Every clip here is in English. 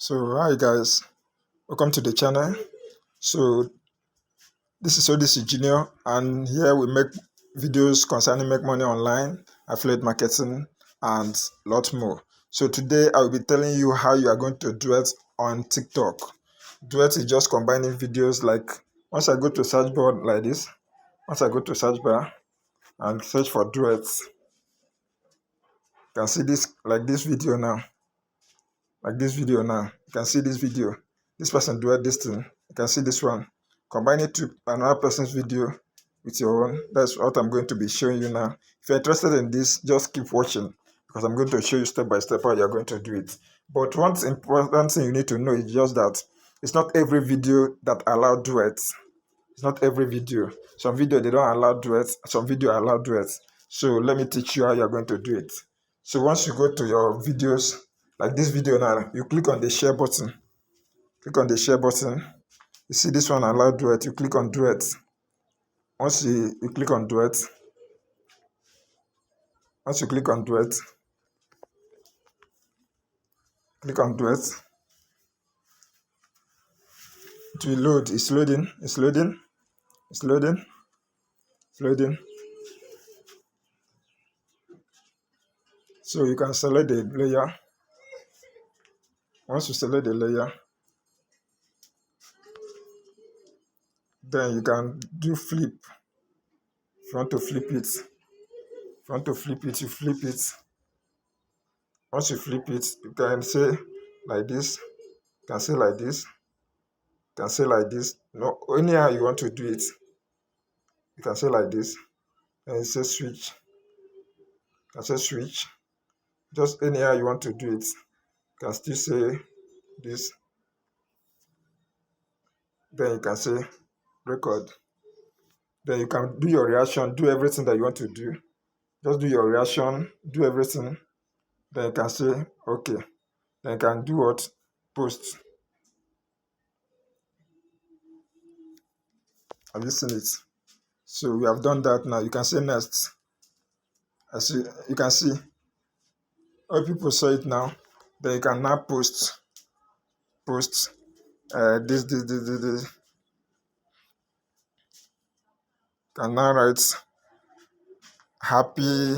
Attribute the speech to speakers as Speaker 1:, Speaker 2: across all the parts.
Speaker 1: So hi guys, welcome to the channel. So this is Junior, and here we make videos concerning make money online, affiliate marketing, and lot more. So today I will be telling you how you are going to do it on TikTok. Duet is just combining videos. Like once I go to search bar like this, once I go to search bar and search for duets, you can see this like this video now. Like this video now, you can see this video. This person duet this thing. You can see this one. Combine it to another person's video with your own. That's what I'm going to be showing you now. If you're interested in this, just keep watching because I'm going to show you step by step how you're going to do it. But one important thing you need to know is just that it's not every video that allow duets. It's not every video. Some video they don't allow duets. Some video allow duets. So let me teach you how you're going to do it. So once you go to your videos, like this video now, you click on the share button. Click on the share button. You see this one allow duet. You click on duet. Once you click on duet, once you click on duet, click on duet. It will load. It's loading. It's loading. It's loading. It's loading. So you can select the layer. Once you select the layer, then you can do flip. If you want to flip it, if you want to flip it, you flip it. Once you flip it, you can say like this, you can say like this, you can say like this. No, anyhow you want to do it, you can say like this, and say switch. You can say switch. Just anyhow you want to do it. You can still say this. Then you can say record. Then you can do your reaction, do everything that you want to do. Just do your reaction, do everything. Then you can say okay. Then you can do what? Post. Have you seen it? So we have done that now. You can say next. As you can see, all people saw it now. Then you can now post this. You can now write happy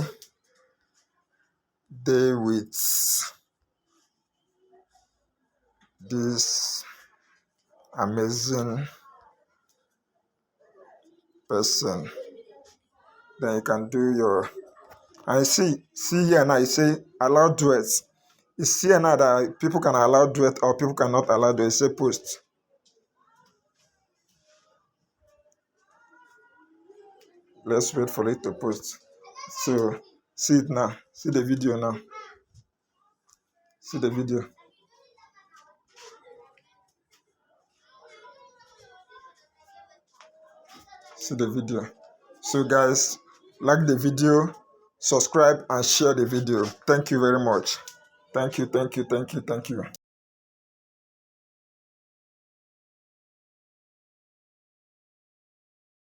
Speaker 1: day with this amazing person. Then you can do your, and see here now, you say allow duets. You see now that people can allow duet or people cannot allow duet. You say post. Let's wait for it to post. So see it now. See the video now. See the video. See the video. So guys, like the video, subscribe and share the video. Thank you very much. Thank you.